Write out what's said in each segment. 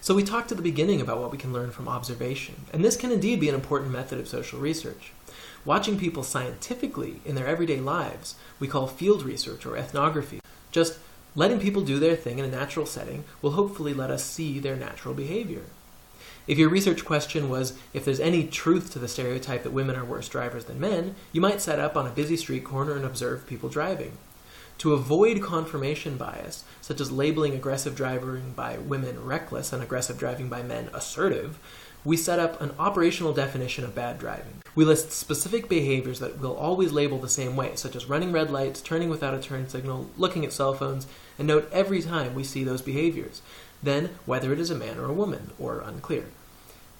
So we talked at the beginning about what we can learn from observation, and this can indeed be an important method of social research. Watching people scientifically in their everyday lives we call field research or ethnography. Just letting people do their thing in a natural setting will hopefully let us see their natural behavior. If your research question was if there's any truth to the stereotype that women are worse drivers than men, you might set up on a busy street corner and observe people driving. To avoid confirmation bias, such as labeling aggressive driving by women reckless and aggressive driving by men assertive, we set up an operational definition of bad driving. We list specific behaviors that we'll always label the same way, such as running red lights, turning without a turn signal, looking at cell phones, and note every time we see those behaviors. Then, whether it is a man or a woman, or unclear.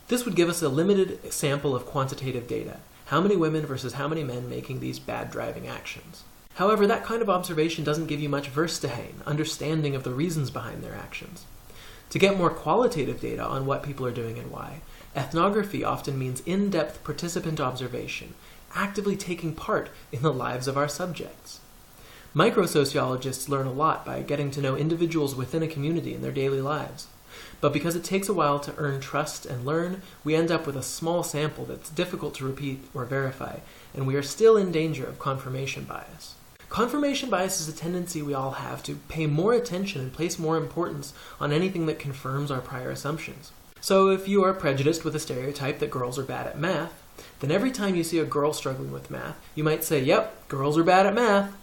This would give us a limited sample of quantitative data. How many women versus how many men making these bad driving actions? However, that kind of observation doesn't give you much verstehen, understanding of the reasons behind their actions. To get more qualitative data on what people are doing and why, ethnography often means in-depth participant observation, actively taking part in the lives of our subjects. Microsociologists learn a lot by getting to know individuals within a community in their daily lives. But because it takes a while to earn trust and learn, we end up with a small sample that's difficult to repeat or verify, and we are still in danger of confirmation bias. Confirmation bias is a tendency we all have to pay more attention and place more importance on anything that confirms our prior assumptions. So if you are prejudiced with a stereotype that girls are bad at math, then every time you see a girl struggling with math, you might say, yep, girls are bad at math.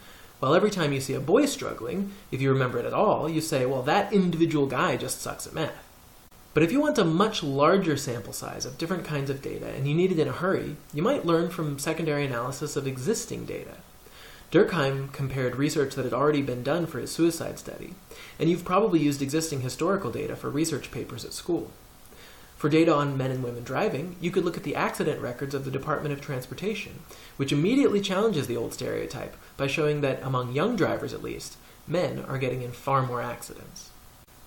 While every time you see a boy struggling, if you remember it at all, you say, well, that individual guy just sucks at math. But if you want a much larger sample size of different kinds of data and you need it in a hurry, you might learn from secondary analysis of existing data. Durkheim compared research that had already been done for his suicide study, and you've probably used existing historical data for research papers at school. For data on men and women driving, you could look at the accident records of the Department of Transportation, which immediately challenges the old stereotype by showing that, among young drivers at least, men are getting in far more accidents.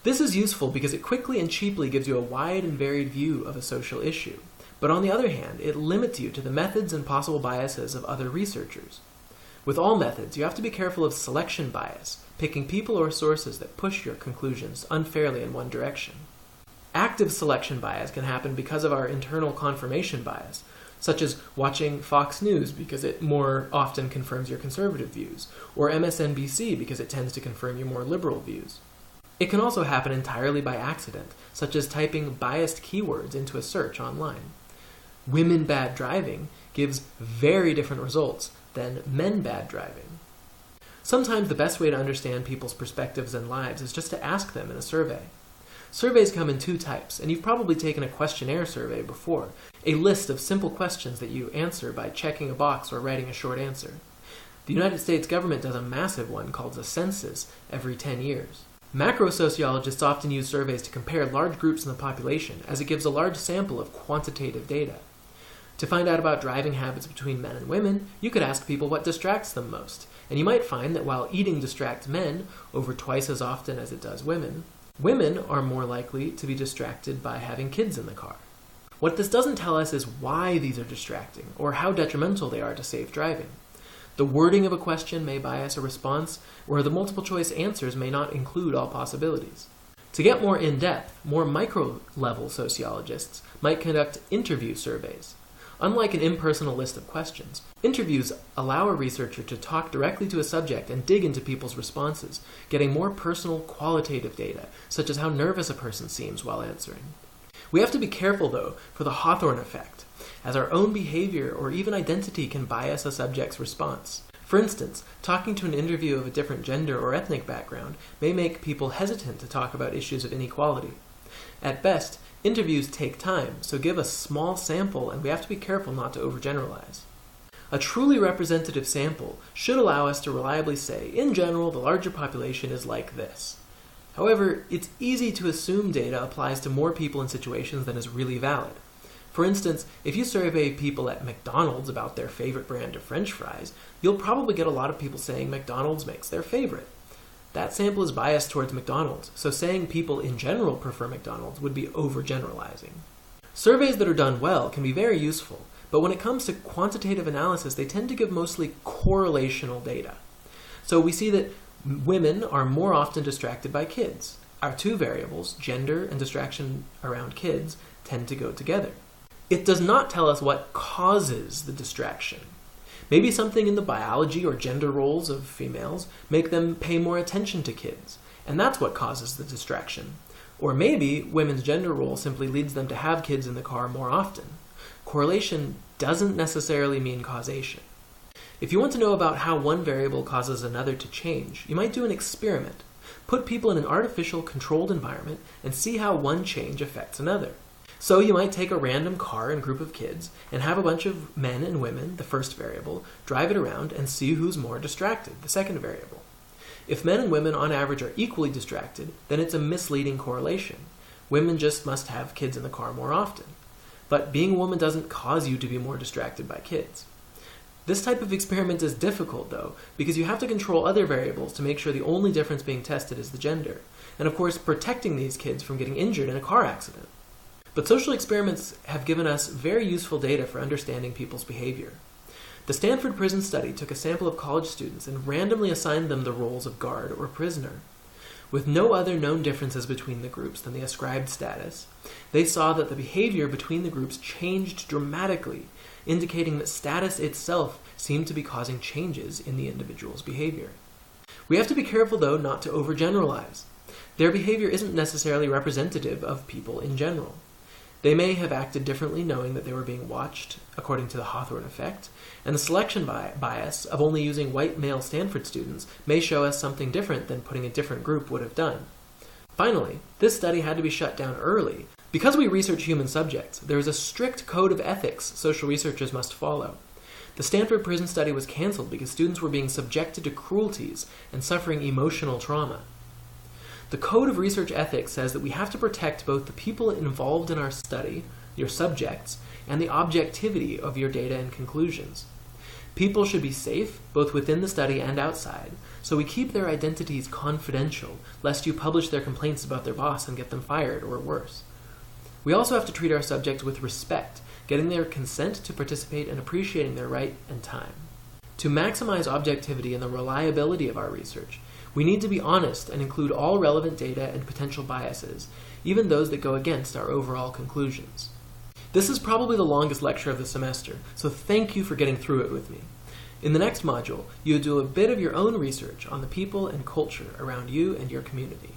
This is useful because it quickly and cheaply gives you a wide and varied view of a social issue, but on the other hand, it limits you to the methods and possible biases of other researchers. With all methods, you have to be careful of selection bias, picking people or sources that push your conclusions unfairly in one direction. Active selection bias can happen because of our internal confirmation bias, such as watching Fox News because it more often confirms your conservative views, or MSNBC because it tends to confirm your more liberal views. It can also happen entirely by accident, such as typing biased keywords into a search online. Women bad driving gives very different results than men bad driving. Sometimes the best way to understand people's perspectives and lives is just to ask them in a survey. Surveys come in two types, and you've probably taken a questionnaire survey before, a list of simple questions that you answer by checking a box or writing a short answer. The United States government does a massive one called a census every 10 years. Macrosociologists often use surveys to compare large groups in the population, as it gives a large sample of quantitative data. To find out about driving habits between men and women, you could ask people what distracts them most, and you might find that while eating distracts men over twice as often as it does women, women are more likely to be distracted by having kids in the car. What this doesn't tell us is why these are distracting, or how detrimental they are to safe driving. The wording of a question may bias a response, or the multiple choice answers may not include all possibilities. To get more in-depth, more micro-level sociologists might conduct interview surveys. Unlike an impersonal list of questions, interviews allow a researcher to talk directly to a subject and dig into people's responses, getting more personal, qualitative data, such as how nervous a person seems while answering. We have to be careful, though, for the Hawthorne effect, as our own behavior or even identity can bias a subject's response. For instance, talking to an interview of a different gender or ethnic background may make people hesitant to talk about issues of inequality. At best, interviews take time, so give a small sample, and we have to be careful not to overgeneralize. A truly representative sample should allow us to reliably say, in general, the larger population is like this. However, it's easy to assume data applies to more people in situations than is really valid. For instance, if you survey people at McDonald's about their favorite brand of French fries, you'll probably get a lot of people saying McDonald's makes their favorite. That sample is biased towards McDonald's, so saying people in general prefer McDonald's would be overgeneralizing. Surveys that are done well can be very useful, but when it comes to quantitative analysis, they tend to give mostly correlational data. So we see that women are more often distracted by kids. our two variables, gender and distraction around kids, tend to go together. It does not tell us what causes the distraction. Maybe something in the biology or gender roles of females make them pay more attention to kids, and that's what causes the distraction. Or maybe women's gender role simply leads them to have kids in the car more often. Correlation doesn't necessarily mean causation. If you want to know about how one variable causes another to change, you might do an experiment. Put people in an artificial, controlled environment and see how one change affects another. So you might take a random car and group of kids and have a bunch of men and women, the first variable, drive it around and see who's more distracted, the second variable. If men and women on average are equally distracted, then it's a misleading correlation. Women just must have kids in the car more often. But being a woman doesn't cause you to be more distracted by kids. This type of experiment is difficult, though, because you have to control other variables to make sure the only difference being tested is the gender, and of course protecting these kids from getting injured in a car accident. But social experiments have given us very useful data for understanding people's behavior. The Stanford Prison Study took a sample of college students and randomly assigned them the roles of guard or prisoner. With no other known differences between the groups than the ascribed status, they saw that the behavior between the groups changed dramatically, indicating that status itself seemed to be causing changes in the individual's behavior. We have to be careful, though, not to overgeneralize. Their behavior isn't necessarily representative of people in general. They may have acted differently knowing that they were being watched, according to the Hawthorne effect, and the selection bias of only using white male Stanford students may show us something different than putting a different group would have done. Finally, this study had to be shut down early. Because we research human subjects, there is a strict code of ethics social researchers must follow. The Stanford Prison Study was canceled because students were being subjected to cruelties and suffering emotional trauma. The Code of Research Ethics says that we have to protect both the people involved in our study, your subjects, and the objectivity of your data and conclusions. People should be safe, both within the study and outside, so we keep their identities confidential, lest you publish their complaints about their boss and get them fired, or worse. We also have to treat our subjects with respect, getting their consent to participate and appreciating their right and time. To maximize objectivity and the reliability of our research, we need to be honest and include all relevant data and potential biases, even those that go against our overall conclusions. This is probably the longest lecture of the semester, so thank you for getting through it with me. In the next module, you'll do a bit of your own research on the people and culture around you and your community.